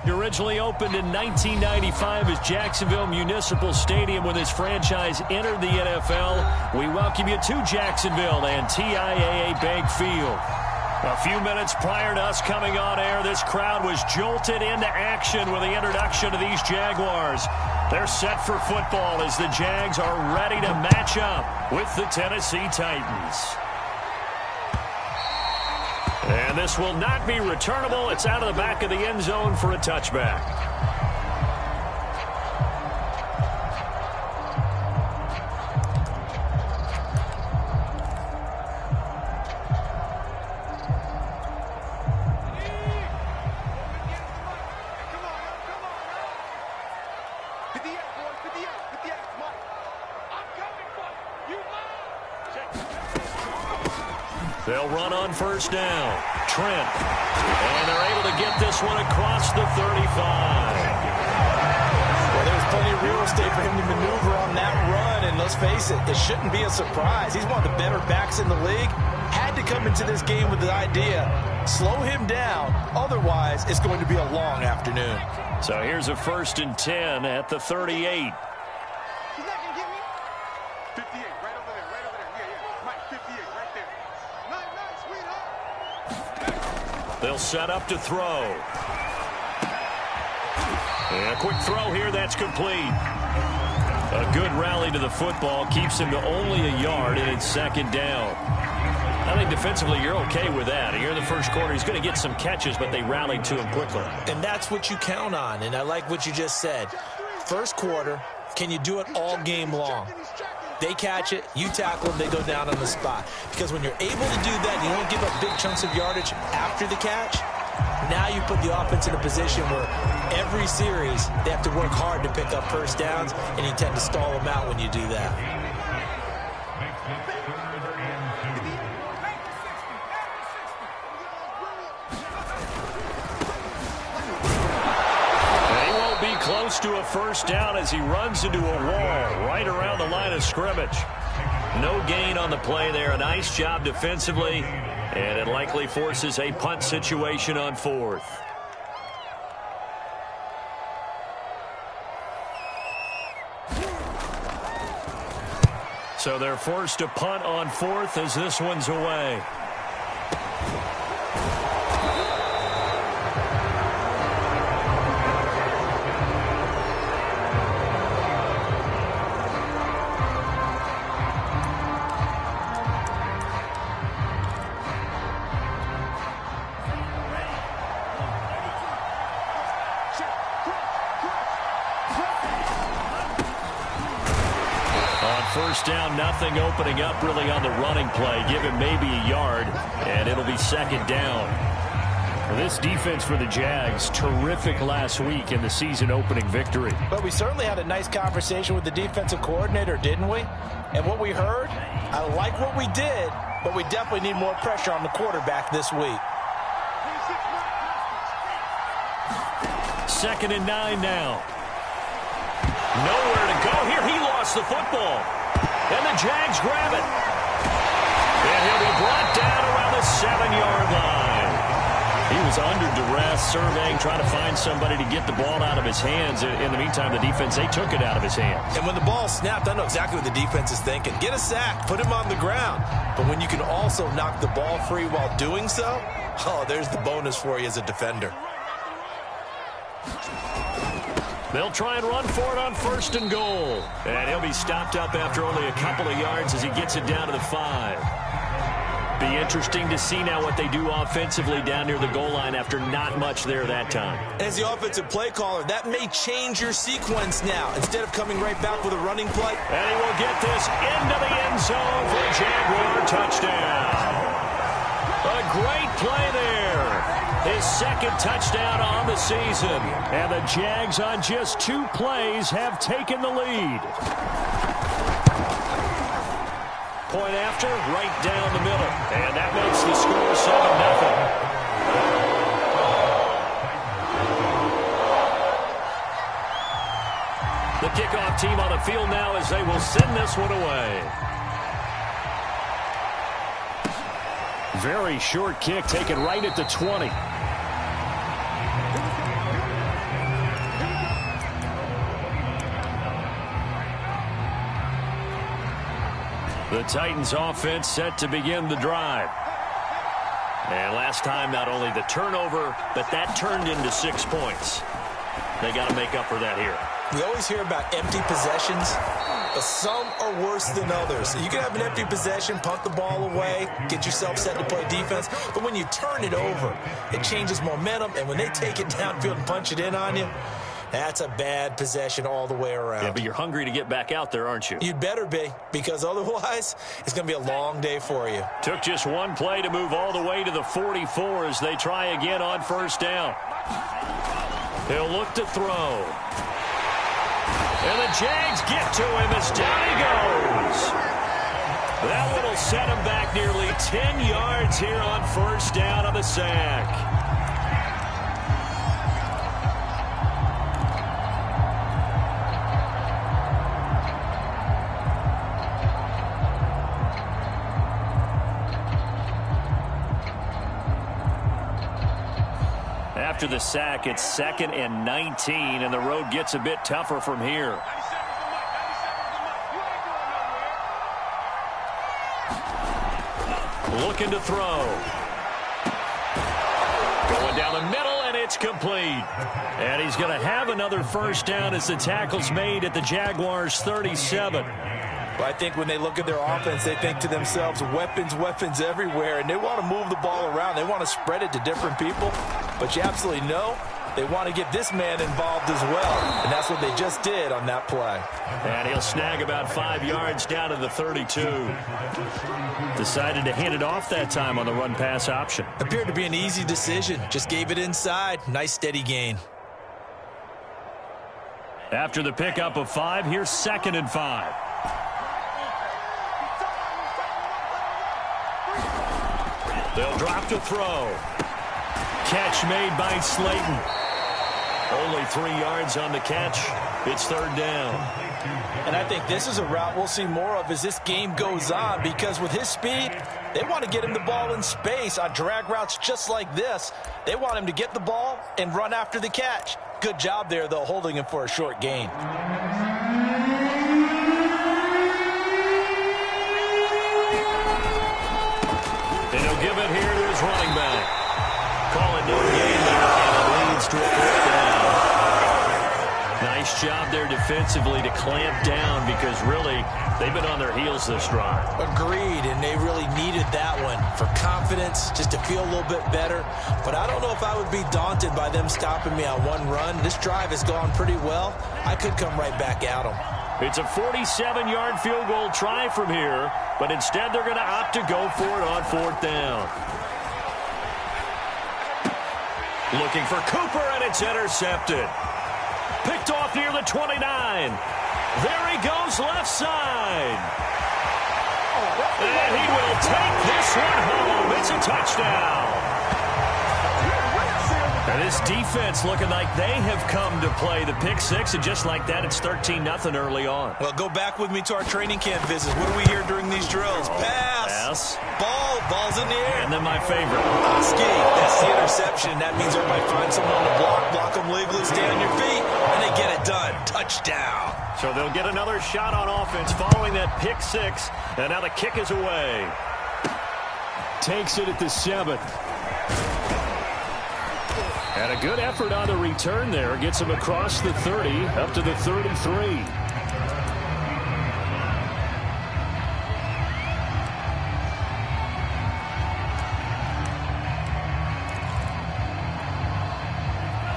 It originally opened in 1995 as Jacksonville Municipal Stadium when this franchise entered the NFL. We welcome you to Jacksonville and TIAA Bank Field. A few minutes prior to us coming on air, this crowd was jolted into action with the introduction of these Jaguars. They're set for football as the Jags are ready to match up with the Tennessee Titans. And this will not be returnable. It's out of the back of the end zone for a touchback. They'll run on first down. Trent. And they're able to get this one across the 35. Well, there's plenty of real estate for him to maneuver on that run. And let's face it, it shouldn't be a surprise. He's one of the better backs in the league. Had to come into this game with the idea, slow him down. Otherwise, it's going to be a long afternoon. So here's a 1st and 10 at the 38. They'll set up to throw. And a quick throw here, that's complete. A good rally to the football keeps him to only a yard, and it's 2nd down. I think defensively you're okay with that. Here in the first quarter, he's going to get some catches, but they rallied to him quickly. And that's what you count on, and I like what you just said. First quarter, can you do it all game long? They catch it, you tackle them, they go down on the spot. Because when you're able to do that, you don't give up big chunks of yardage after the catch. Now you put the offense in a position where every series they have to work hard to pick up first downs, and you tend to stall them out when you do that. Close to a first down as he runs into a wall right around the line of scrimmage. No gain on the play there. A nice job defensively, and it likely forces a punt situation on 4th. So they're forced to punt on 4th as this one's away. First down, nothing opening up really on the running play. Give him maybe a yard, and it'll be 2nd down. This defense for the Jags, terrific last week in the season-opening victory. But we certainly had a nice conversation with the defensive coordinator, didn't we? And what we heard, I like what we did, but we definitely need more pressure on the quarterback this week. 2nd and 9 now. Nowhere to go here. He lost the football. And the Jags grab it. And he'll be brought down around the 7-yard line. He was under duress, surveying, trying to find somebody to get the ball out of his hands. In the meantime, the defense, they took it out of his hands. And when the ball snapped, I know exactly what the defense is thinking. Get a sack, put him on the ground. But when you can also knock the ball free while doing so, oh, there's the bonus for you as a defender. They'll try and run for it on 1st and goal. And he'll be stopped up after only a couple of yards as he gets it down to the 5. Be interesting to see now what they do offensively down near the goal line after not much there that time. As the offensive play caller, that may change your sequence now. Instead of coming right back with a running play. And he will get this into the end zone for a Jaguar touchdown. A great play there. His 2nd touchdown on the season. And the Jags on just 2 plays have taken the lead. Point after, right down the middle. And that makes the score 7-0. The kickoff team on the field now as they will send this one away. Very short kick taken right at the 20. The Titans offense set to begin the drive. And last time, not only the turnover, but that turned into 6 points. They got to make up for that here. We always hear about empty possessions, but some are worse than others. You can have an empty possession, punt the ball away, get yourself set to play defense, but when you turn it over, it changes momentum, and when they take it downfield and punch it in on you, that's a bad possession all the way around. Yeah, but you're hungry to get back out there, aren't you? You'd better be, because otherwise, it's going to be a long day for you. Took just one play to move all the way to the 44 as they try again on first down. He'll look to throw. And the Jags get to him as down he goes. That one will set him back nearly 10 yards here on first down on the sack. After the sack, it's 2nd and 19, and the road gets a bit tougher from here. Looking to throw. Going down the middle, and it's complete. And he's going to have another first down as the tackle's made at the Jaguars' 37. But I think when they look at their offense, they think to themselves, weapons, weapons everywhere, and they want to move the ball around. They want to spread it to different people. But you absolutely know they want to get this man involved as well, and that's what they just did on that play. And he'll snag about 5 yards down to the 32. Decided to hand it off that time on the run-pass option. Appeared to be an easy decision. Just gave it inside. Nice steady gain. After the pickup of 5, here's 2nd and 5. They'll drop to throw. Catch made by Slayton. Only 3 yards on the catch. It's 3rd down. And I think this is a route we'll see more of as this game goes on, because with his speed, they want to get him the ball in space on drag routes just like this. They want him to get the ball and run after the catch. Good job there, though, holding him for a short gain. And he'll give it here to his running back. Call it no gain there, and it leads to a 4th down. Nice job there defensively to clamp down, because really they've been on their heels this drive. Agreed, and they really needed that one for confidence, just to feel a little bit better. But I don't know if I would be daunted by them stopping me on one run. This drive has gone pretty well. I could come right back at them. It's a 47-yard field goal try from here, but instead they're going to opt to go for it on 4th down. Looking for Cooper, and it's intercepted. Picked off near the 29. There he goes left side. And he will take this one home. It's a touchdown. And this defense looking like they have come to play the pick 6, and just like that, it's 13-0 early on. Well, go back with me to our training camp visits. What do we hear during these drills? Pass. Ball's in the air. And then my favorite. Ski. That's the interception. That means everybody finds someone to block them legally, stay on your feet, and they get it done. Touchdown. So they'll get another shot on offense following that pick 6, and now the kick is away. Takes it at the 7th. And a good effort on the return there. Gets him across the 30, up to the 33.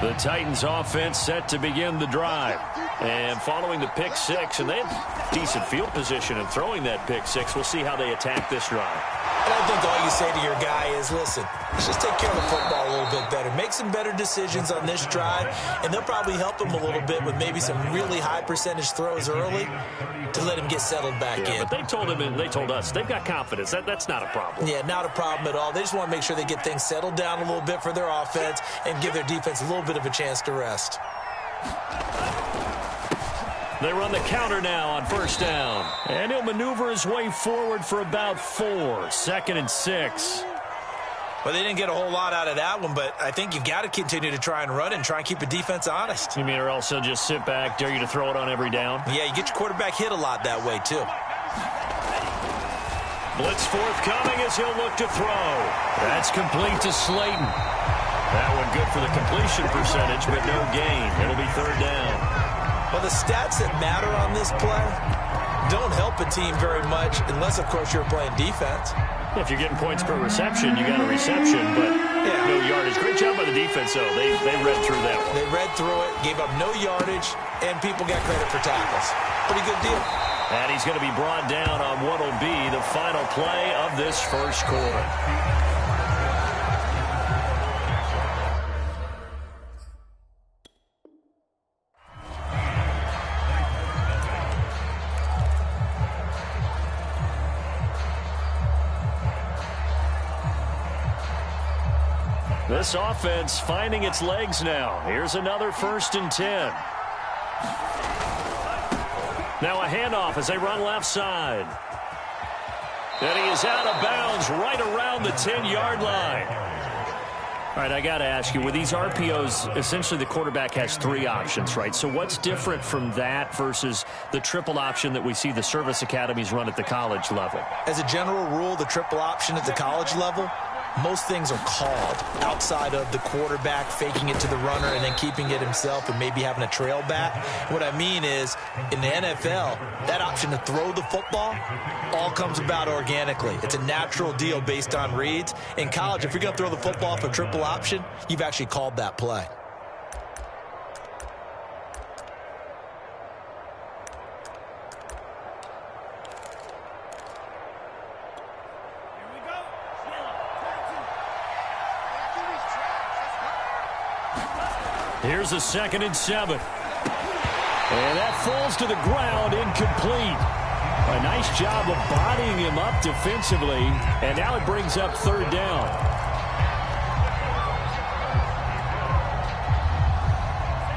The Titans offense set to begin the drive. And following the pick 6, and they have decent field position in throwing that pick 6. We'll see how they attack this drive. And I think all you say to your guy is, listen, let's just take care of the football a little bit better. Make some better decisions on this drive, and they'll probably help him a little bit with maybe some really high percentage throws early to let him get settled back in. But they told him, and they told us, they've got confidence. That's not a problem. Yeah, not a problem at all. They just want to make sure they get things settled down a little bit for their offense and give their defense a little bit of a chance to rest. They run the counter now on first down. And he'll maneuver his way forward for about 4. 2nd and 6. Well, they didn't get a whole lot out of that one, but I think you got to continue to try and run and try and keep the defense honest. You mean, or else they'll just sit back, dare you to throw it on every down? Yeah, you get your quarterback hit a lot that way, too. Blitz forthcoming as he'll look to throw. That's complete to Slayton. That one good for the completion percentage, but no gain. It'll be third down. Well, the stats that matter on this play don't help a team very much unless, of course, you're playing defense. If you're getting points per reception, you got a reception, but no yardage. Great job by the defense, though. They read through that one. They read through it, gave up no yardage, and people got credit for tackles. Pretty good deal. And he's going to be brought down on what will be the final play of this first quarter. This offense finding its legs now. Here's another 1st and 10. Now a handoff as they run left side. And he is out of bounds right around the 10-yard line. All right, I got to ask you, with these RPOs, essentially the quarterback has 3 options, right? So what's different from that versus the triple option that we see the service academies run at the college level? As a general rule, the triple option at the college level, most things are called outside of the quarterback faking it to the runner and then keeping it himself and maybe having a trail back. What I mean is, in the NFL, that option to throw the football all comes about organically. It's a natural deal based on reads. In college, if you're going to throw the football for triple option, you've actually called that play. Here's a 2nd and 7. And that falls to the ground, incomplete. A nice job of bodying him up defensively, and now it brings up 3rd down.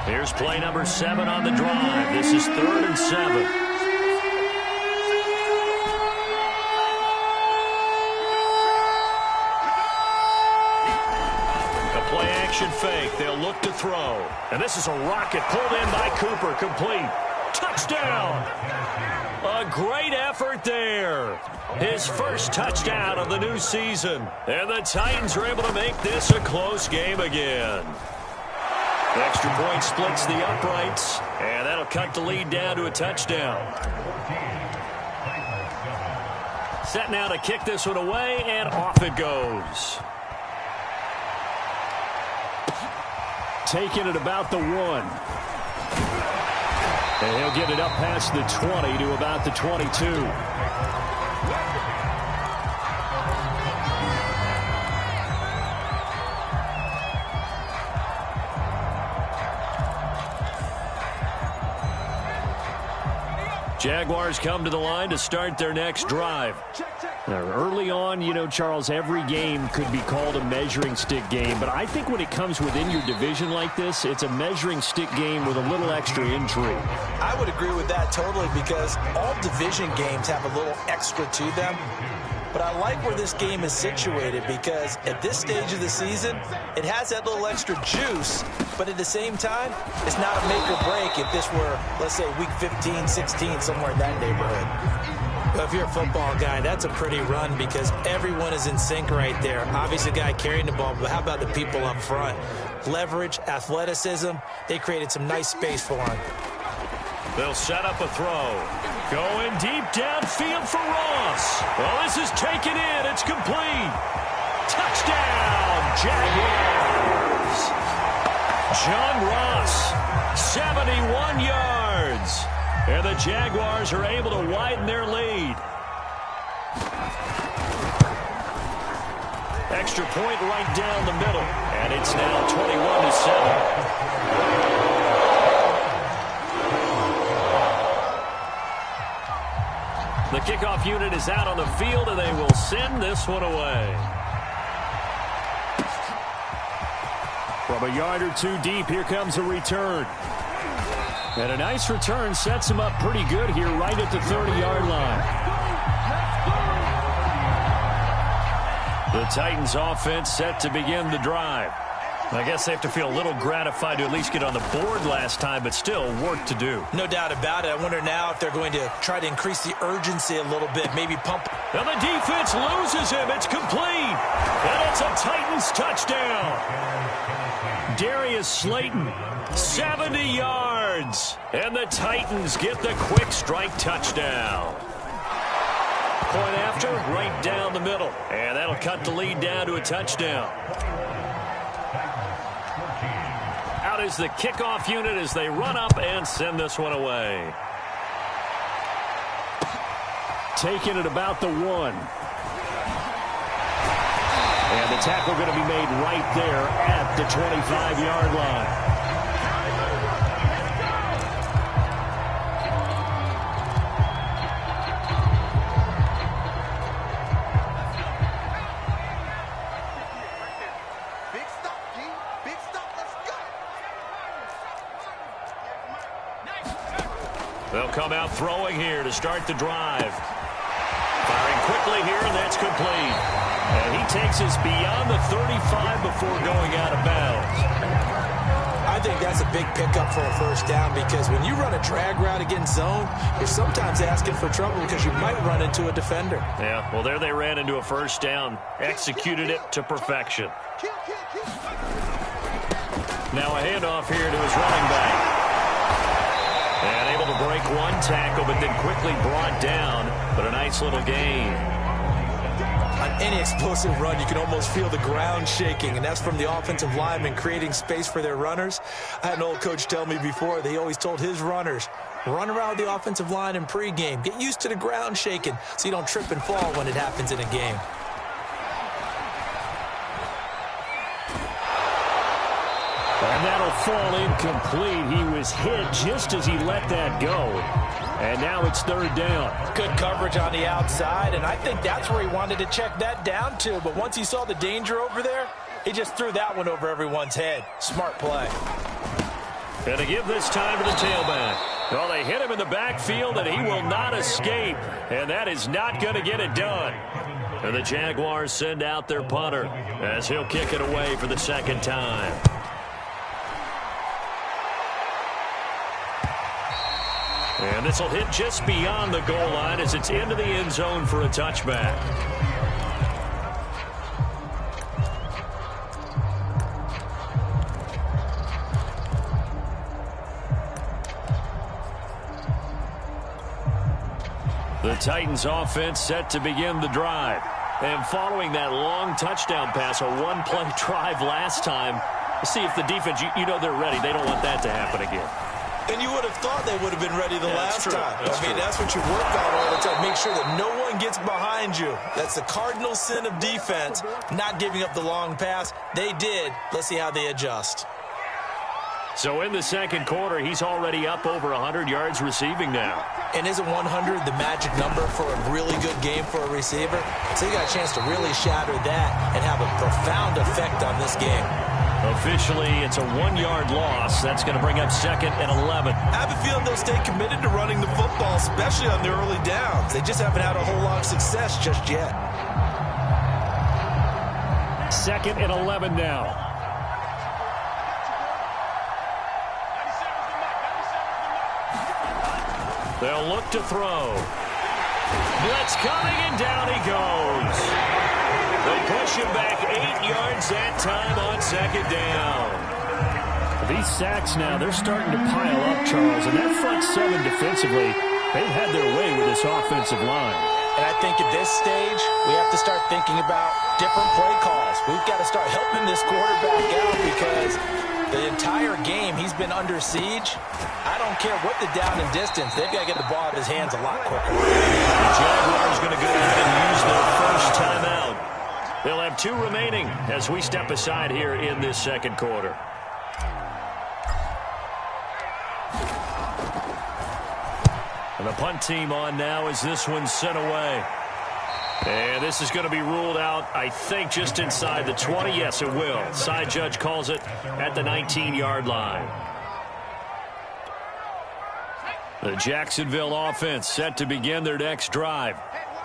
Here's play number 7 on the drive. This is 3rd and 7. Fake. They'll look to throw. And this is a rocket pulled in by Cooper. Complete. Touchdown. A great effort there. His first touchdown of the new season. And the Titans are able to make this a close game again. The extra point splits the uprights. And that'll cut the lead down to a touchdown. Set now to kick this one away, and off it goes. Taking it about the 1. And he'll get it up past the 20 to about the 22. Jaguars come to the line to start their next drive. Now, early on, you know, Charles, every game could be called a measuring stick game. But I think when it comes within your division like this, it's a measuring stick game with a little extra intrigue. I would agree with that totally, because all division games have a little extra to them. But I like where this game is situated, because at this stage of the season, it has that little extra juice, but at the same time, it's not a make or break if this were, let's say, week 15, 16, somewhere in that neighborhood. Well, if you're a football guy, that's a pretty run, because everyone is in sync right there. Obviously, the guy carrying the ball, but how about the people up front? Leverage, athleticism, they created some nice space for him. They'll set up a throw. Going deep downfield for Ross. Well, this is taken in. It's complete. Touchdown, Jaguars. John Ross, 71 yards. And the Jaguars are able to widen their lead. Extra point right down the middle. And it's now 21-7. The kickoff unit is out on the field, and they will send this one away. From a yard or two deep, here comes a return. And a nice return sets him up pretty good here right at the 30-yard line. The Titans offense set to begin the drive. I guess they have to feel a little gratified to at least get on the board last time, but still work to do. No doubt about it. I wonder now if they're going to try to increase the urgency a little bit, maybe pump. And the defense loses him. It's complete. And it's a Titans touchdown. Darius Slayton, 70 yards. And the Titans get the quick strike touchdown. Point after, right down the middle. And that'll cut the lead down to a touchdown. Out is the kickoff unit as they run up and send this one away. Taking it about the 1. And the tackle going to be made right there at the 25-yard line. They'll come out throwing here to start the drive. Firing quickly here, and that's complete. And he takes us beyond the 35 before going out of bounds. I think that's a big pickup for a first down because when you run a drag route against zone, you're sometimes asking for trouble because you might run into a defender. Yeah, well, there they ran into a first down. Executed it to perfection. Now a handoff here to his running back. And able to break one tackle, but then quickly brought down. But a nice little gain. On any explosive run, you can almost feel the ground shaking, and that's from the offensive linemen creating space for their runners. I had an old coach tell me before, they always told his runners, run around the offensive line in pregame. Get used to the ground shaking so you don't trip and fall when it happens in a game. And that'll fall incomplete. He was hit just as he let that go. And now it's third down. Good coverage on the outside, and I think that's where he wanted to check that down to. But once he saw the danger over there, he just threw that one over everyone's head. Smart play. And to give this time to the tailback. Well, they hit him in the backfield, and he will not escape. And that is not going to get it done. And the Jaguars send out their punter as he'll kick it away for the second time. And this will hit just beyond the goal line as it's into the end zone for a touchback. The Titans offense set to begin the drive. And following that long touchdown pass, a one-play drive last time, see if the defense, you know they're ready. They don't want that to happen again. And you would have thought they would have been ready the last time. That's what you work on all the time. Make sure that no one gets behind you. That's the cardinal sin of defense, not giving up the long pass. They did. Let's see how they adjust. So in the second quarter, he's already up over 100 yards receiving now. And isn't 100 the magic number for a really good game for a receiver? So you got a chance to really shatter that and have a profound effect on this game. Officially, it's a 1-yard loss. That's going to bring up 2nd and 11. I have a feeling they'll stay committed to running the football, especially on the early downs. They just haven't had a whole lot of success just yet. 2nd and 11 now. They'll look to throw. Blitz coming, and down he goes. They push him back 8 yards that time on 2nd down. These sacks now, they're starting to pile up, Charles. And that front 7 defensively, they've had their way with this offensive line. And I think at this stage, we have to start thinking about different play calls. We've got to start helping this quarterback out because the entire game he's been under siege. I don't care what the down and distance. They've got to get the ball out of his hands a lot quicker. The Jaguars going to go ahead and use their first timeout. They'll have 2 remaining as we step aside here in this second quarter. And the punt team on now as this one's sent away. And this is going to be ruled out, I think, just inside the 20. Yes, it will. Side judge calls it at the 19-yard line. The Jacksonville offense set to begin their next drive.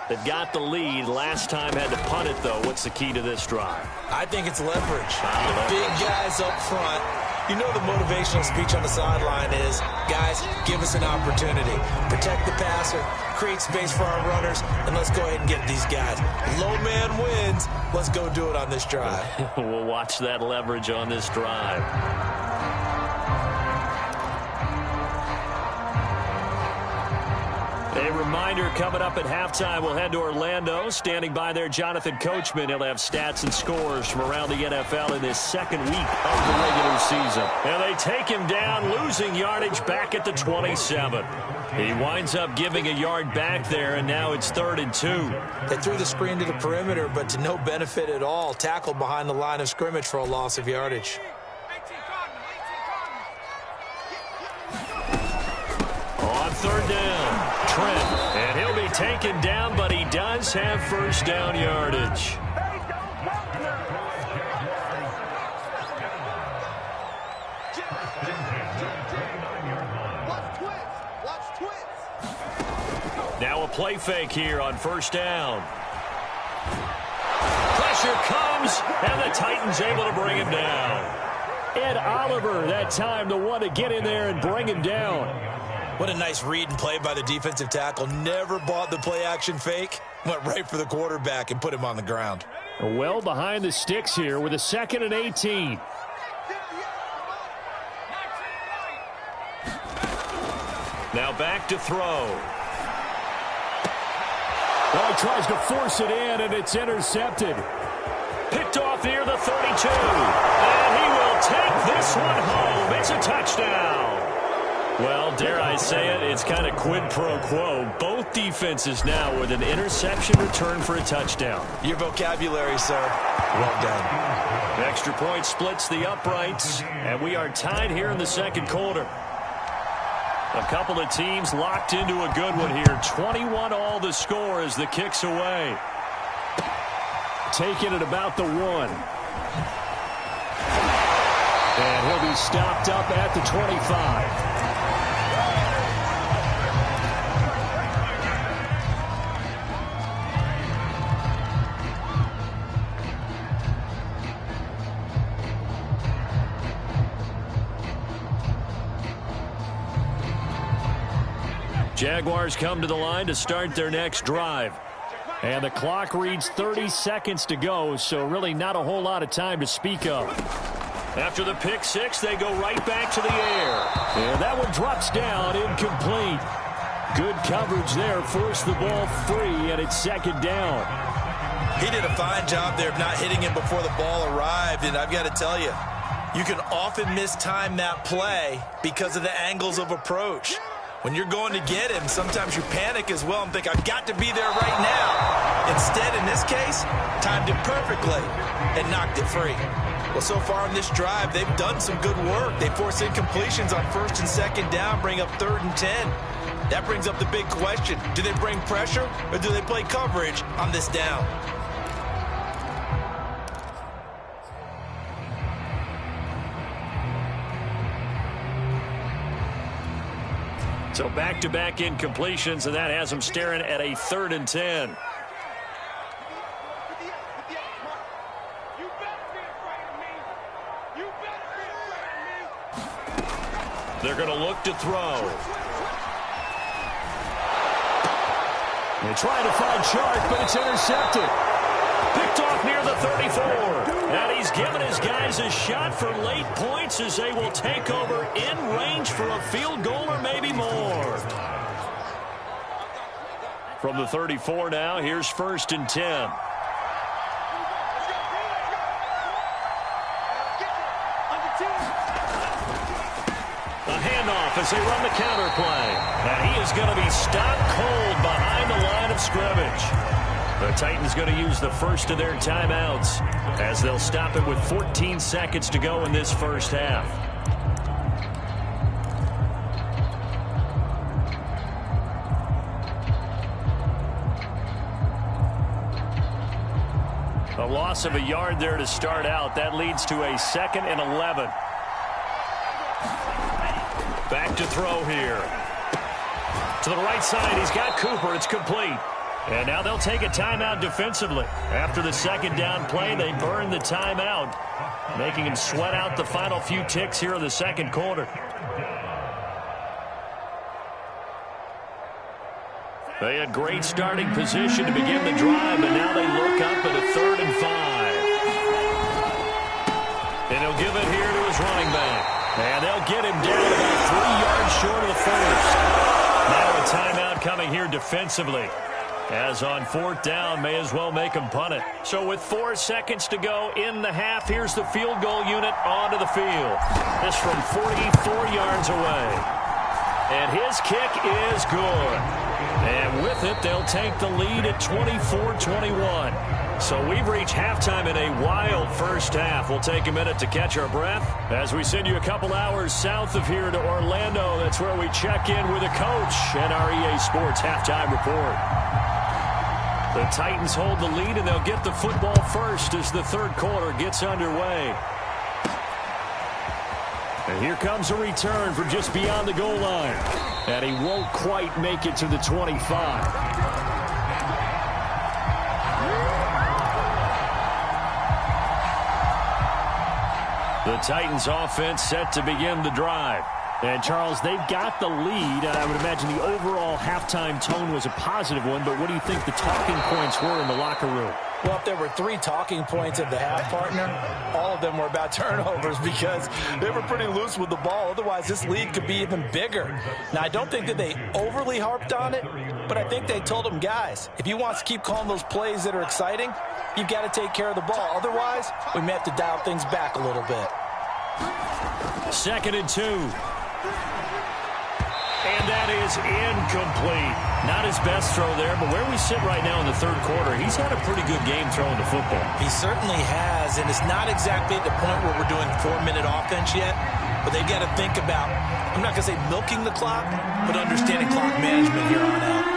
They've got the lead. Last time had to punt it, though. What's the key to this drive? I think it's leverage. The big guys up front. You know the motivational speech on the sideline is, guys, give us an opportunity. Protect the passer, create space for our runners, and let's go ahead and get these guys. Low man wins. Let's go do it on this drive. We'll watch that leverage on this drive. A reminder, coming up at halftime, we'll head to Orlando. Standing by there, Jonathan Coachman. He'll have stats and scores from around the NFL in this second week of the regular season. And they take him down, losing yardage back at the 27. He winds up giving a yard back there, and now it's 3rd and 2. They threw the screen to the perimeter, but to no benefit at all. Tackled behind the line of scrimmage for a loss of yardage. On 3rd down. Trent, and he'll be taken down, but he does have first down yardage. Now a play fake here on 1st down. Pressure comes, and the Titans able to bring him down. Ed Oliver, that time the one to get in there and bring him down. What a nice read and play by the defensive tackle. Never bought the play-action fake. Went right for the quarterback and put him on the ground. Well behind the sticks here with a 2nd and 18. Now back to throw. Well, he tries to force it in, and it's intercepted. Picked off near the 32. And he will take this one home. It's a touchdown. Well, dare I say it, it's kind of quid pro quo. Both defenses now with an interception return for a touchdown. Your vocabulary, sir. Well done. Extra point splits the uprights, and we are tied here in the second quarter. A couple of teams locked into a good one here. 21 all the score as the kick's away. Taking it about the 1. And he'll be stopped up at the 25. Jaguars come to the line to start their next drive. And the clock reads 30 seconds to go, so really not a whole lot of time to speak of. After the pick six, they go right back to the air. And that one drops down, incomplete. Good coverage there, forced the ball free, and it's 2nd down. He did a fine job there of not hitting him before the ball arrived, and I've got to tell you, you can often mistime that play because of the angles of approach. When you're going to get him, sometimes you panic as well and think, I've got to be there right now. Instead, in this case, timed it perfectly and knocked it free. Well, so far in this drive, they've done some good work. They force incompletions on 1st and 2nd down, bring up 3rd and 10. That brings up the big question. Do they bring pressure or do they play coverage on this down? So back-to-back incompletions, and that has them staring at a 3rd and 10. They're going to look to throw. They try to find Shark, but it's intercepted. Picked off near the 34. And he's given his guys a shot for late points as they will take over in range for a field goal or maybe more. From the 34 now, here's 1st and 10. A handoff as they run the counter play. And he is going to be stopped cold behind the line of scrimmage. The Titans going to use the first of their timeouts as they'll stop it with 14 seconds to go in this first half. A loss of a yard there to start out. That leads to a 2nd and 11. Back to throw here. To the right side, he's got Cooper. It's complete. And now they'll take a timeout defensively. After the second down play, they burn the timeout, making him sweat out the final few ticks here in the second quarter. They had great starting position to begin the drive, but now they look up at a 3rd and 5. And he'll give it here to his running back. And they'll get him down about 3 yards short of the first. Now a timeout coming here defensively. As on 4th down, may as well make him punt it. So with 4 seconds to go in the half, here's the field goal unit onto the field. This from 44 yards away. And his kick is good. And with it, they'll take the lead at 24-21. So we've reached halftime in a wild first half. We'll take a minute to catch our breath as we send you a couple hours south of here to Orlando. That's where we check in with a coach and our EA Sports halftime report. The Titans hold the lead, and they'll get the football first as the third quarter gets underway. And here comes a return from just beyond the goal line. And he won't quite make it to the 25. The Titans offense set to begin the drive. And, Charles, they've got the lead. I would imagine the overall halftime tone was a positive one, but what do you think the talking points were in the locker room? Well, if there were 3 talking points of the half, partner, all of them were about turnovers because they were pretty loose with the ball. Otherwise, this lead could be even bigger. Now, I don't think that they overly harped on it, but I think they told them, guys, if you want to keep calling those plays that are exciting, you've got to take care of the ball. Otherwise, we may have to dial things back a little bit. 2nd and 2. And that is incomplete. Not his best throw there, but where we sit right now in the third quarter, he's had a pretty good game throwing the football. He certainly has, and it's not exactly at the point where we're doing 4-minute offense yet, but they've got to think about, I'm not going to say milking the clock, but understanding clock management here on out.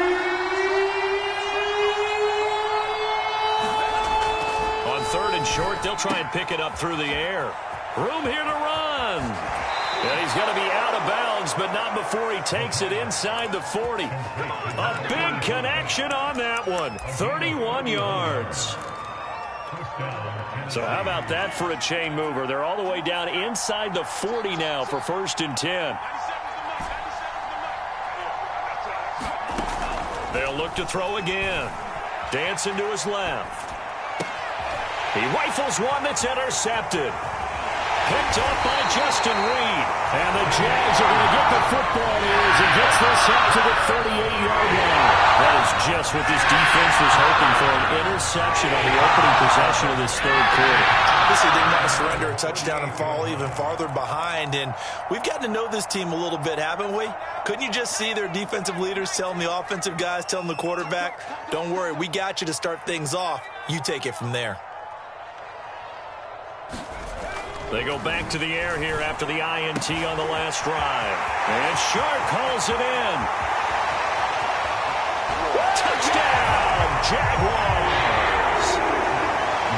On 3rd and short, they'll try and pick it up through the air. Room here to run. And he's going to be out of bounds, but not before he takes it inside the 40. A big connection on that one. 31 yards. So how about that for a chain mover? They're all the way down inside the 40 now for 1st and 10. They'll look to throw again. Dancing to his left. He rifles one that's intercepted. Picked up by Justin Reed. And the Jags are going to get the football here as he gets this up to the 38-yard line. That is just what this defense was hoping for, an interception on the opening possession of this third quarter. Obviously, didn't want to surrender a touchdown and fall even farther behind. And we've gotten to know this team a little bit, haven't we? Couldn't you just see their defensive leaders telling the offensive guys, telling the quarterback, don't worry, we got you to start things off. You take it from there. They go back to the air here after the INT on the last drive. And Shark hauls it in. Touchdown, Jaguars.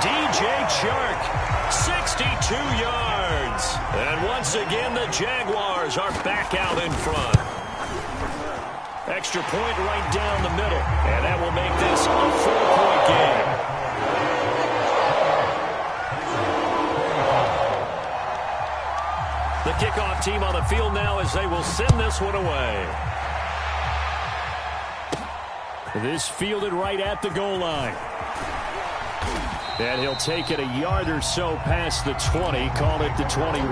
DJ Chark, 62 yards. And once again, the Jaguars are back out in front. Extra point right down the middle. And that will make this a 4-point game. The kickoff team on the field now as they will send this one away. This fielded right at the goal line. And he'll take it a yard or so past the 20, call it the 21.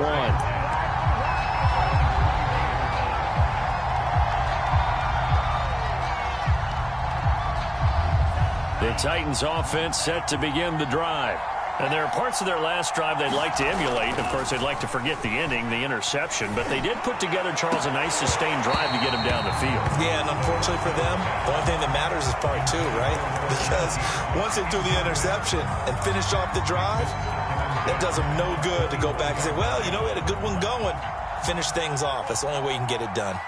The Titans offense set to begin the drive. And there are parts of their last drive they'd like to emulate. Of course, they'd like to forget the ending, the interception. But they did put together, Charles, a nice sustained drive to get him down the field. Yeah, and unfortunately for them, the only thing that matters is part 2, right? Because once they do the interception and finish off the drive, that does them no good to go back and say, well, you know, we had a good one going. Finish things off. That's the only way you can get it done.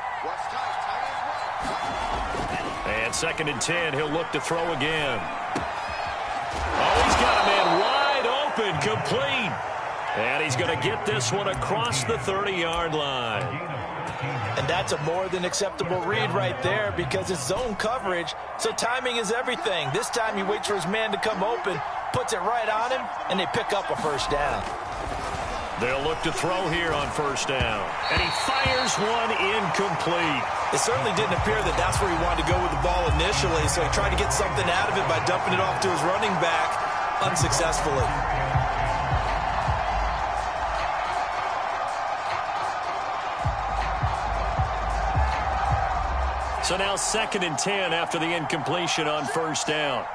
And 2nd and 10, he'll look to throw again. Oh, he's got a man wide open, complete. And he's going to get this one across the 30-yard line. And that's a more than acceptable read right there because it's zone coverage, so timing is everything. This time he waits for his man to come open, puts it right on him, and they pick up a first down. They'll look to throw here on first down. And he fires one incomplete. It certainly didn't appear that that's where he wanted to go with the ball initially, so he tried to get something out of it by dumping it off to his running back unsuccessfully. So now 2nd and 10 after the incompletion on first down.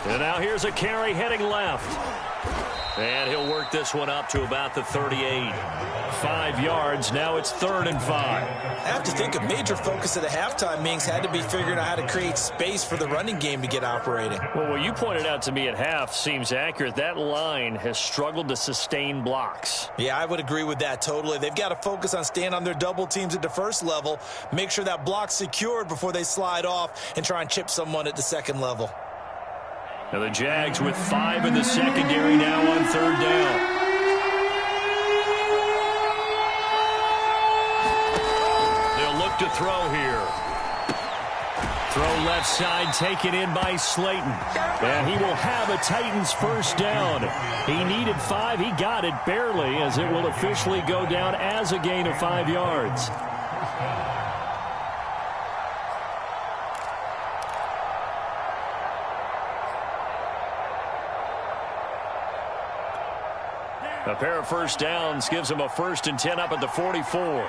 And now here's a carry heading left. And he'll work this one up to about the 38. 5 yards. Now it's 3rd and 5. I have to think a major focus of the halftime meetings had to be figuring out how to create space for the running game to get operating. Well, what you pointed out to me at half seems accurate. That line has struggled to sustain blocks. Yeah, I would agree with that totally. They've got to focus on staying on their double teams at the first level, make sure that block's secured before they slide off and try and chip someone at the second level. Now the Jags with 5 in the secondary now on 3rd down. They'll look to throw here. Throw left side, taken in by Slayton. And he will have a Titans first down. He needed 5. He got it barely, as it will officially go down as a gain of 5 yards. A pair of first downs gives him a 1st and 10 up at the 44.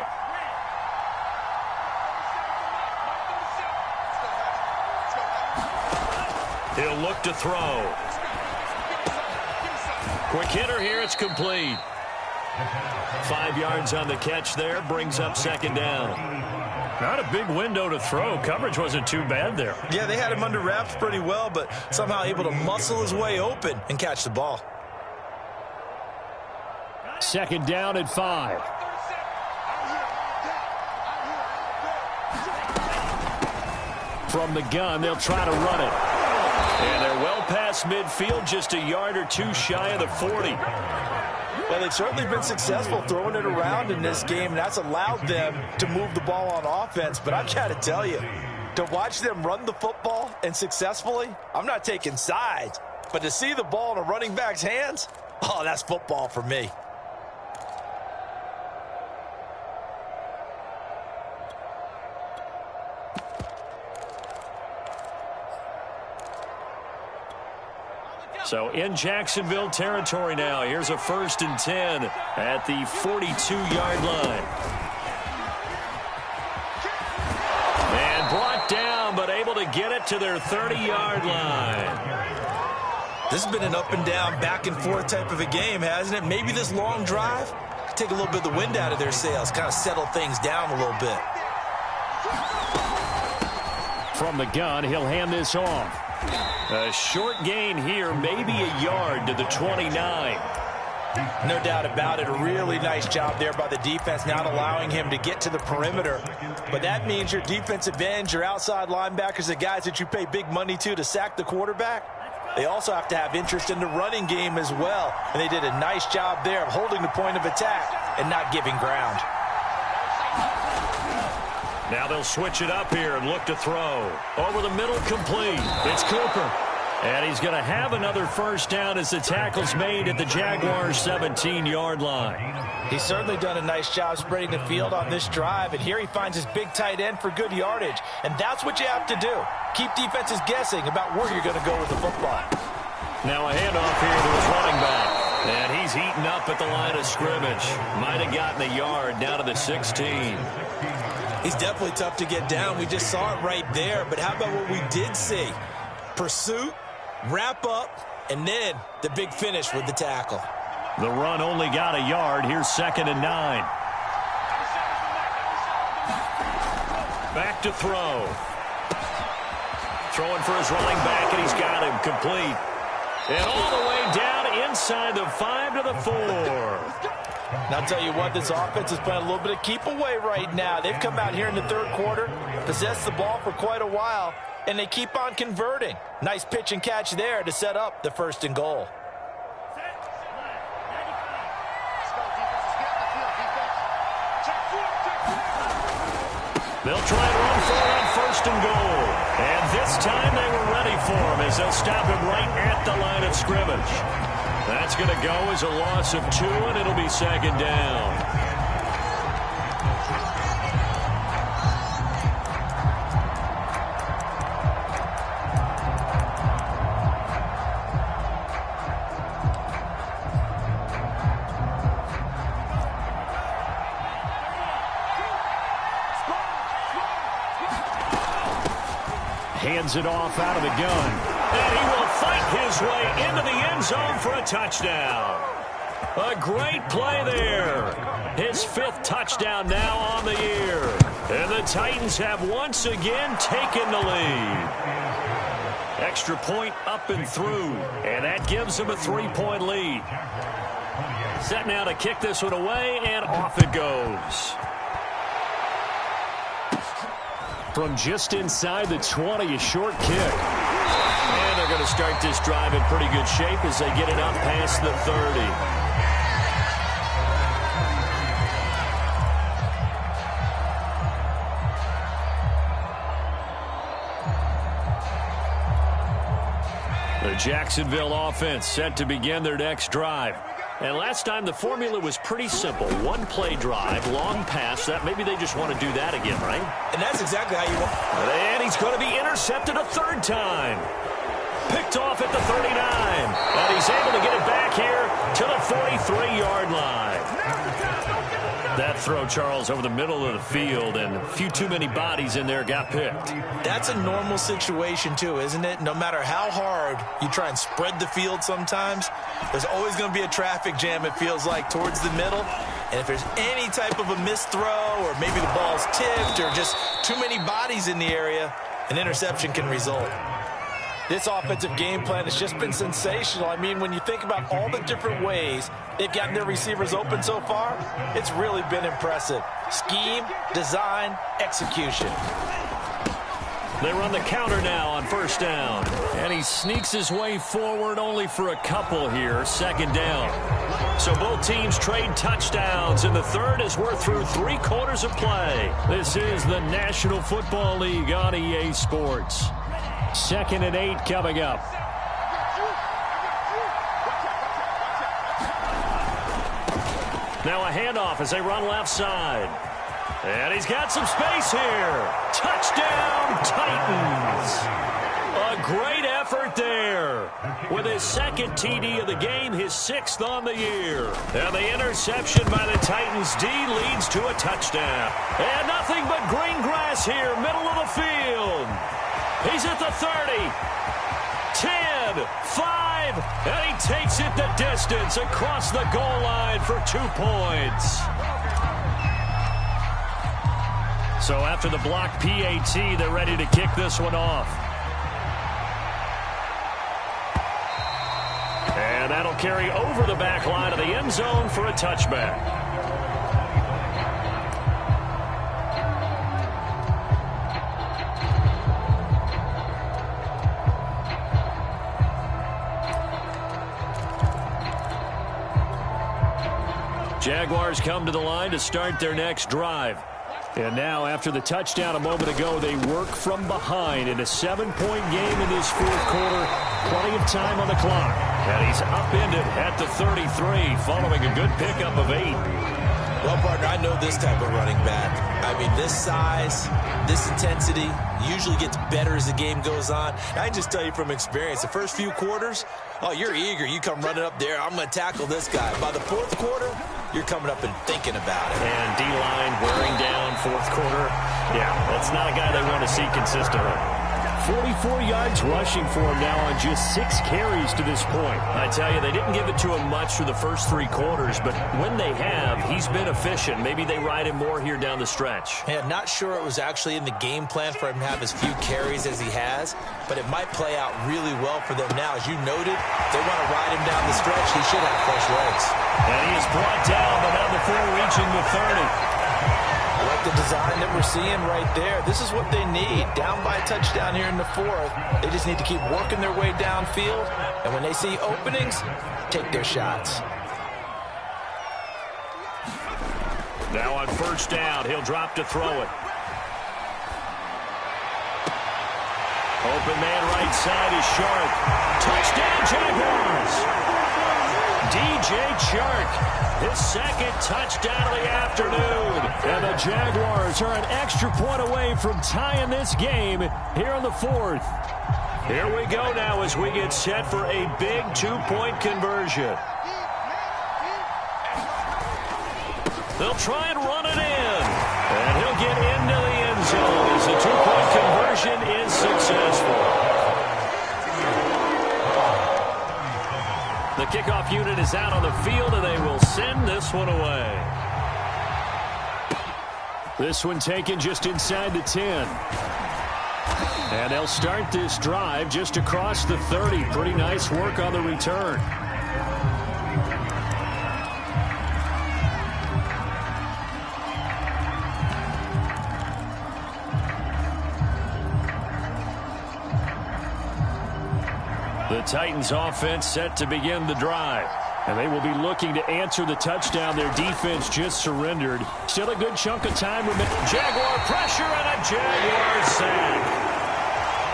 He'll look to throw. Quick hitter here. It's complete. 5 yards on the catch there. Brings up 2nd down. Not a big window to throw. Coverage wasn't too bad there. Yeah, they had him under wraps pretty well, but somehow able to muscle his way open and catch the ball. 2nd down at 5. From the gun, they'll try to run it. And they're well past midfield, just a yard or two shy of the 40. Well, they've certainly been successful throwing it around in this game, and that's allowed them to move the ball on offense. But I've got to tell you, to watch them run the football and successfully, I'm not taking sides, but to see the ball in a running back's hands, oh, that's football for me. So in Jacksonville territory now. Here's a 1st and 10 at the 42-yard line. And brought down, but able to get it to their 30-yard line. This has been an up and down, back and forth type of a game, hasn't it? Maybe this long drive could take a little bit of the wind out of their sails, kind of settle things down a little bit. From the gun, he'll hand this off. A short gain here, maybe a yard to the 29. No doubt about it. A really nice job there by the defense, not allowing him to get to the perimeter. But that means your defensive ends, your outside linebackers, the guys that you pay big money to sack the quarterback, they also have to have interest in the running game as well. And they did a nice job there of holding the point of attack and not giving ground. Now they'll switch it up here and look to throw. Over the middle, complete. It's Cooper. And he's going to have another first down as the tackle's made at the Jaguars' 17-yard line. He's certainly done a nice job spreading the field on this drive, and here he finds his big tight end for good yardage. And that's what you have to do. Keep defenses guessing about where you're going to go with the football. Now a handoff here to his running back. And he's eaten up at the line of scrimmage. Might have gotten a yard down to the 16. He's definitely tough to get down. We just saw it right there. But how about what we did see? Pursuit, wrap up, and then the big finish with the tackle. The run only got a yard. Here's 2nd and 9. Back to throw. Throwing for his running back, and he's got him complete. And all the way down inside the 5 to the 4. And I'll tell you what, this offense is playing a little bit of keep away right now. They've come out here in the 3rd quarter, possessed the ball for quite a while, and they keep on converting. Nice pitch and catch there to set up the 1st and goal. They'll try and run for it on 1st and goal. And this time they were ready for him as they'll stop him right at the line of scrimmage. That's going to go as a loss of 2, and it'll be 2nd down. Hands it off out of the gun. And he will fight his way into the end zone for a touchdown. A great play there. His 5th touchdown now on the year. And the Titans have once again taken the lead. Extra point up and through. And that gives them a 3-point lead. Set now to kick this one away, and off it goes. From just inside the 20, a short kick. And they're going to start this drive in pretty good shape as they get it up past the 30. The Jacksonville offense set to begin their next drive. And last time the formula was pretty simple. 1-play drive, long pass. That maybe they just want to do that again, right? And that's exactly how you want. And he's going to be intercepted a 3rd time. Picked off at the 39. And he's able to get it back here to the 43-yard line. That throw, Charles, over the middle of the field, and a few too many bodies in there got picked. That's a normal situation, too, isn't it? No matter how hard you try and spread the field sometimes, there's always going to be a traffic jam, it feels like, towards the middle. And if there's any type of a missed throw, or maybe the ball's tipped, or just too many bodies in the area, an interception can result. This offensive game plan has just been sensational. I mean, when you think about all the different ways they've gotten their receivers open so far, it's really been impressive. Scheme, design, execution. They run the counter now on 1st down. And he sneaks his way forward only for a couple here. 2nd down. So both teams trade touchdowns, and the 3rd as we're through 3 quarters of play. This is the National Football League on EA Sports. 2nd and 8 coming up. Now a handoff as they run left side. And he's got some space here. Touchdown, Titans. A great effort there. With his 2nd TD of the game, his 6th on the year. And the interception by the Titans D leads to a touchdown. And nothing but green grass here, middle of the field. He's at the 30, 10, 5, and he takes it the distance across the goal line for 2 points. So after the block PAT, they're ready to kick this one off. And that'll carry over the back line of the end zone for a touchback. Jaguars come to the line to start their next drive. And now, after the touchdown a moment ago, they work from behind in a 7-point game in this 4th quarter. Plenty of time on the clock. And he's upended at the 33, following a good pickup of 8. Well, partner, I know this type of running back. I mean, this size, this intensity usually gets better as the game goes on. I just tell you from experience, the first few quarters, oh, you're eager. You come running up there. I'm going to tackle this guy. By the 4th quarter, you're coming up and thinking about it. And D-line wearing down 4th quarter. Yeah, that's not a guy they want to see consistently. 44 yards rushing for him now on just 6 carries to this point. I tell you, they didn't give it to him much for the first 3 quarters, but when they have, he's been efficient. Maybe they ride him more here down the stretch. Yeah, not sure it was actually in the game plan for him to have as few carries as he has, but it might play out really well for them now. As you noted, they want to ride him down the stretch. He should have fresh legs. And he is brought down, but now before reaching the 30. I like the design that we're seeing right there. This is what they need. Down by a touchdown here in the 4th. They just need to keep working their way downfield. And when they see openings, take their shots. Now on 1st down, he'll drop to throw it. Open man right side is Shark. Touchdown, Jaguars! DJ Chark, his second touchdown of the afternoon. And the Jaguars are an extra point away from tying this game here in the fourth. Here we go now as we get set for a big two-point conversion. They'll try and run it in. And he'll get into the end zone as the two-point conversion is successful. The kickoff unit is out on the field, and they will send this one away. This one taken just inside the 10. And they'll start this drive just across the 30. Pretty nice work on the return. The Titans offense set to begin the drive. And they will be looking to answer the touchdown their defense just surrendered. Still a good chunk of time remaining. Jaguar pressure and a Jaguar sack.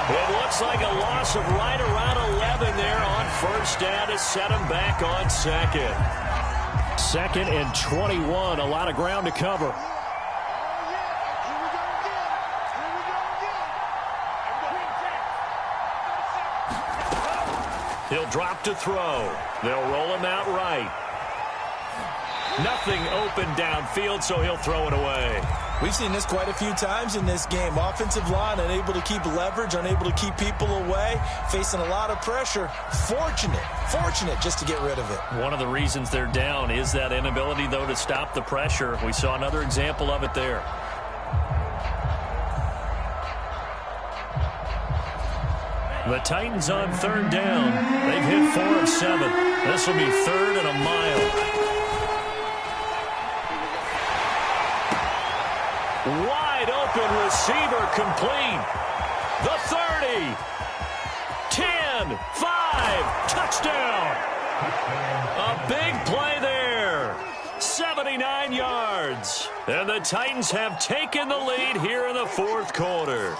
It looks like a loss of right around 11 there on first down to set them back on second. Second and 21. A lot of ground to cover. He'll drop to throw. They'll roll him out right. Nothing open downfield, so he'll throw it away. We've seen this quite a few times in this game. Offensive line unable to keep leverage, unable to keep people away, facing a lot of pressure. Fortunate just to get rid of it. One of the reasons they're down is that inability, though, to stop the pressure. We saw another example of it there. The Titans on third down. They've hit 4 of 7. This will be third and a mile. Wide open receiver complete. The 30. 10. 5. Touchdown. A big play there. 79 yards. And the Titans have taken the lead here in the fourth quarter.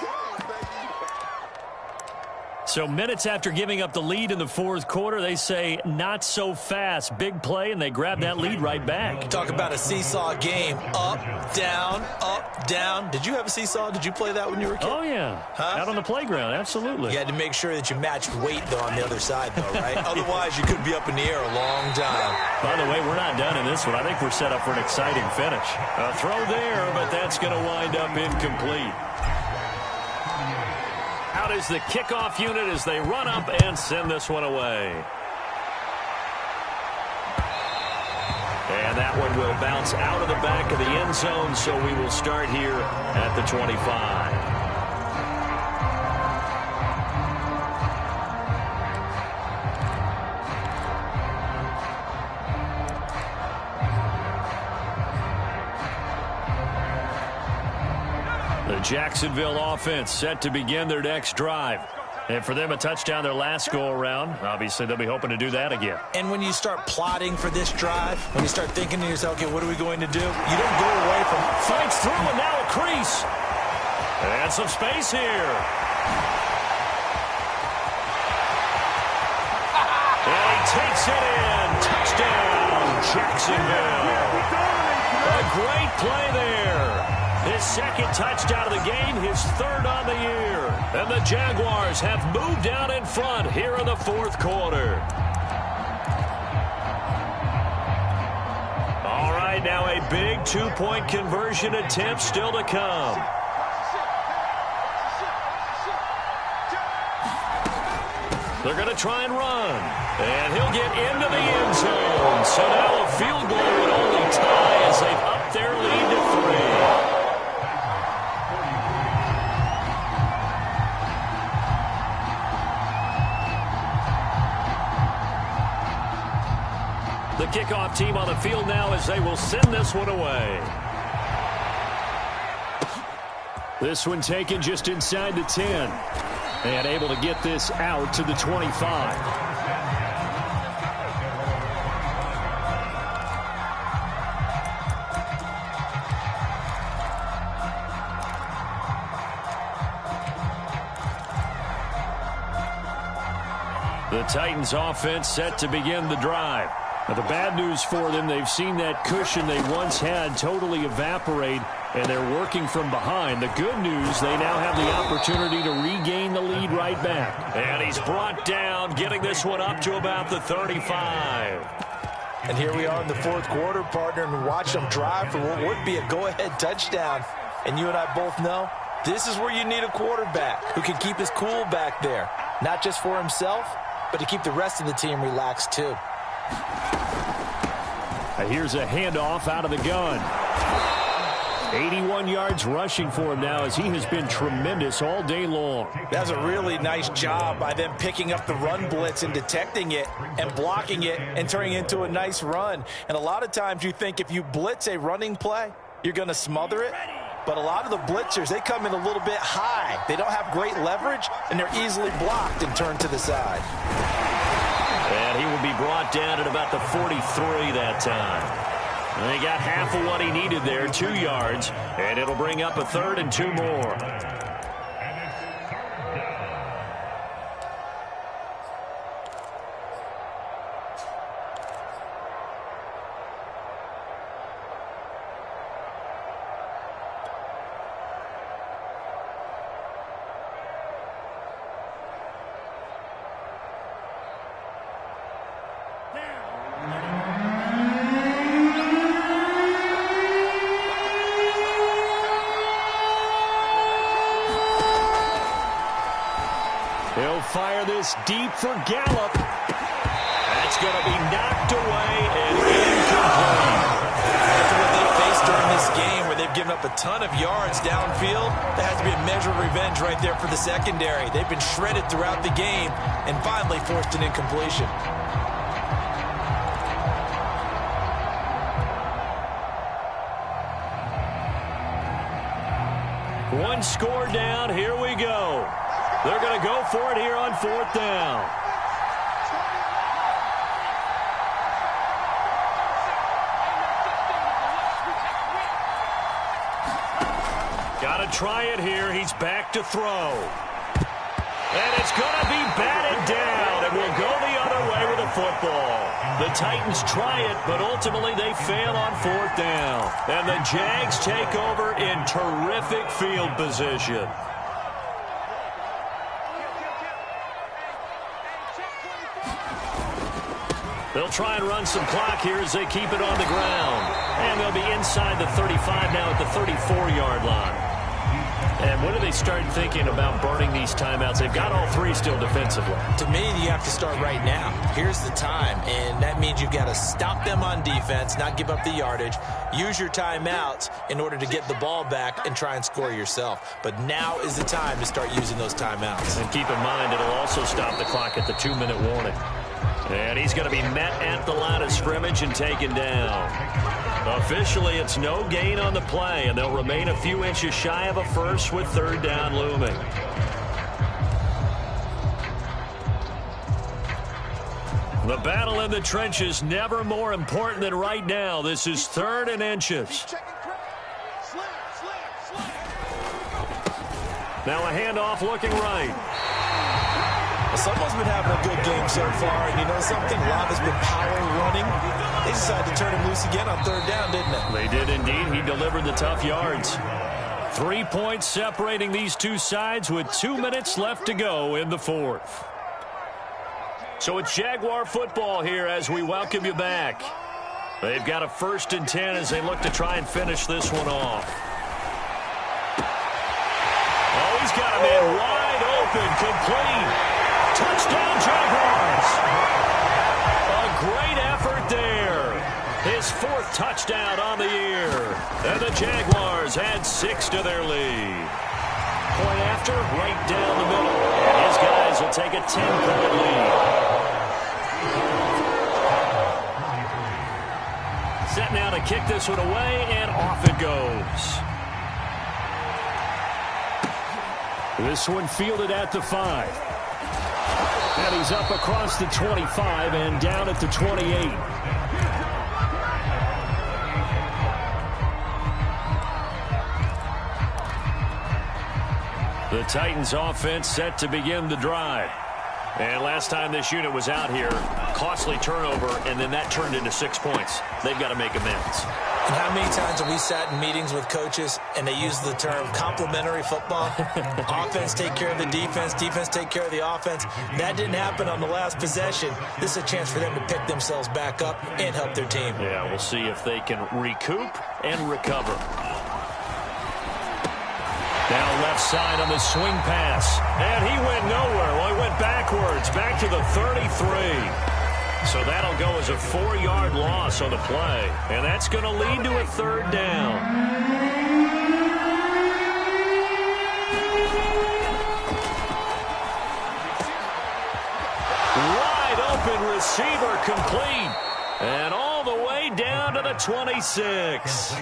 So minutes after giving up the lead in the fourth quarter, they say not so fast. Big play, and they grab that lead right back. Talk about a seesaw game. Up, down, up, down. Did you have a seesaw? Did you play that when you were a kid? Oh, yeah. Huh? Out on the playground, absolutely. You had to make sure that you matched weight, though, on the other side, though, right? Otherwise, you could be up in the air a long time. By the way, we're not done in this one. I think we're set up for an exciting finish. A throw there, but that's going to wind up incomplete. Out is the kickoff unit as they run up and send this one away. And that one will bounce out of the back of the end zone, so we will start here at the 25. The Jacksonville offense set to begin their next drive. And for them, a touchdown their last go-around. Obviously, they'll be hoping to do that again. And when you start plotting for this drive, when you start thinking to yourself, okay, what are we going to do? You don't go away from fights through and now a crease. And some space here. And he takes it in. Touchdown, Jacksonville. A great play there. His second touchdown of the game, his third on the year. And the Jaguars have moved out in front here in the fourth quarter. All right, now a big two-point conversion attempt still to come. They're going to try and run. And he'll get into the end zone. So now a field goal would only tie as they've upped their lead to 3. The kickoff team on the field now as they will send this one away. This one taken just inside the 10. And able to get this out to the 25. The Titans offense set to begin the drive. Now, the bad news for them, they've seen that cushion they once had totally evaporate, and they're working from behind. The good news, they now have the opportunity to regain the lead right back. And he's brought down, getting this one up to about the 35. And here we are in the fourth quarter, partner, and watch them drive for what would be a go-ahead touchdown. And you and I both know this is where you need a quarterback who can keep his cool back there, not just for himself, but to keep the rest of the team relaxed too. Here's a handoff out of the gun. 81 yards rushing for him now, as he has been tremendous all day long. That's a really nice job by them picking up the run blitz and detecting it and blocking it and turning it into a nice run. And a lot of times you think if you blitz a running play, you're going to smother it. But a lot of the blitzers, they come in a little bit high. They don't have great leverage, and they're easily blocked and turned to the side. And he will be brought down at about the 43 that time. And he got half of what he needed there, 2 yards, and it'll bring up a 3rd and 2 more. He'll fire this deep for Gallup. That's going to be knocked away and incomplete. After what they faced during this game, where they've given up a ton of yards downfield, there has to be a measure of revenge right there for the secondary. They've been shredded throughout the game and finally forced an incompletion. One score down. Here we go. They're going to go for it here on 4th down. Got to try it here. He's back to throw. And it's going to be batted down, and we'll go the other way with the football. The Titans try it, but ultimately they fail on 4th down. And the Jags take over in terrific field position. They'll try and run some clock here as they keep it on the ground. And they'll be inside the 35 now at the 34-yard line. And when do they start thinking about burning these timeouts? They've got all 3 still defensively. To me, you have to start right now. Here's the time, and that means you've got to stop them on defense, not give up the yardage, use your timeouts in order to get the ball back and try and score yourself. But now is the time to start using those timeouts. And keep in mind, it'll also stop the clock at the 2-minute warning. And he's going to be met at the line of scrimmage and taken down. Officially, it's no gain on the play, and they'll remain a few inches shy of a first with 3rd down looming. The battle in the trenches never more important than right now. This is 3rd and inches. Now a handoff looking right. Someone's been having a good game so far, and you know something? Rob has been power running. They decided to turn him loose again on 3rd down, didn't they? They did indeed. He delivered the tough yards. 3 points separating these two sides with 2 minutes left to go in the 4th. So it's Jaguar football here as we welcome you back. They've got a 1st and 10 as they look to try and finish this one off. Oh, he's got a man wide open, complete. Touchdown, Jaguars. A great effort there. His 4th touchdown on the year. And the Jaguars add 6 to their lead. Point after, right down the middle. His guys will take a 10-point lead. Set now to kick this one away, and off it goes. This one fielded at the 5. And he's up across the 25 and down at the 28. The Titans offense set to begin the drive. And last time this unit was out here, costly turnover, and then that turned into 6 points. They've got to make amends. And how many times have we sat in meetings with coaches and they use the term complementary football? Offense take care of the defense, defense take care of the offense. That didn't happen on the last possession. This is a chance for them to pick themselves back up and help their team. Yeah, we'll see if they can recoup and recover. Now left side on the swing pass. And he went nowhere. Well, he went backwards, back to the 33. So that'll go as a 4-yard loss on the play. And that's going to lead to a 3rd down. Wide open receiver complete. And all the way down to the 26.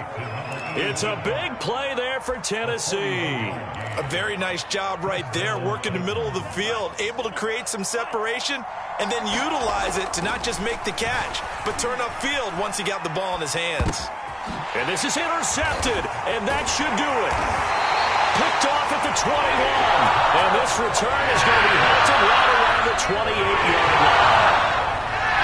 It's a big play there for Tennessee. A very nice job right there, working the middle of the field, able to create some separation and then utilize it to not just make the catch, but turn upfield once he got the ball in his hands. And this is intercepted, and that should do it. Picked off at the 21. And this return is going to be halted right around the 28-yard line.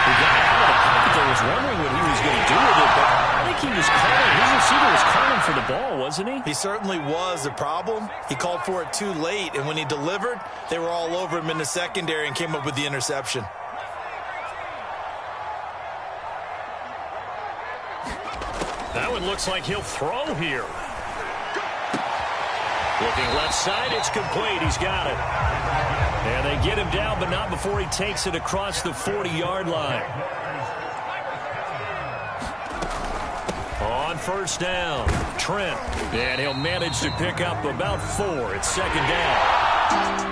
The guy out of the pocket there was wondering what he was going to do with it, but I think he was calling. His receiver was calling for the ball, wasn't he? He certainly was. The problem, he called for it too late, and when he delivered, they were all over him in the secondary and came up with the interception. That one looks like he'll throw here. Looking left side, it's complete. He's got it. And they get him down, but not before he takes it across the 40-yard line. On first down, Trent. And he'll manage to pick up about 4. It's 2nd down.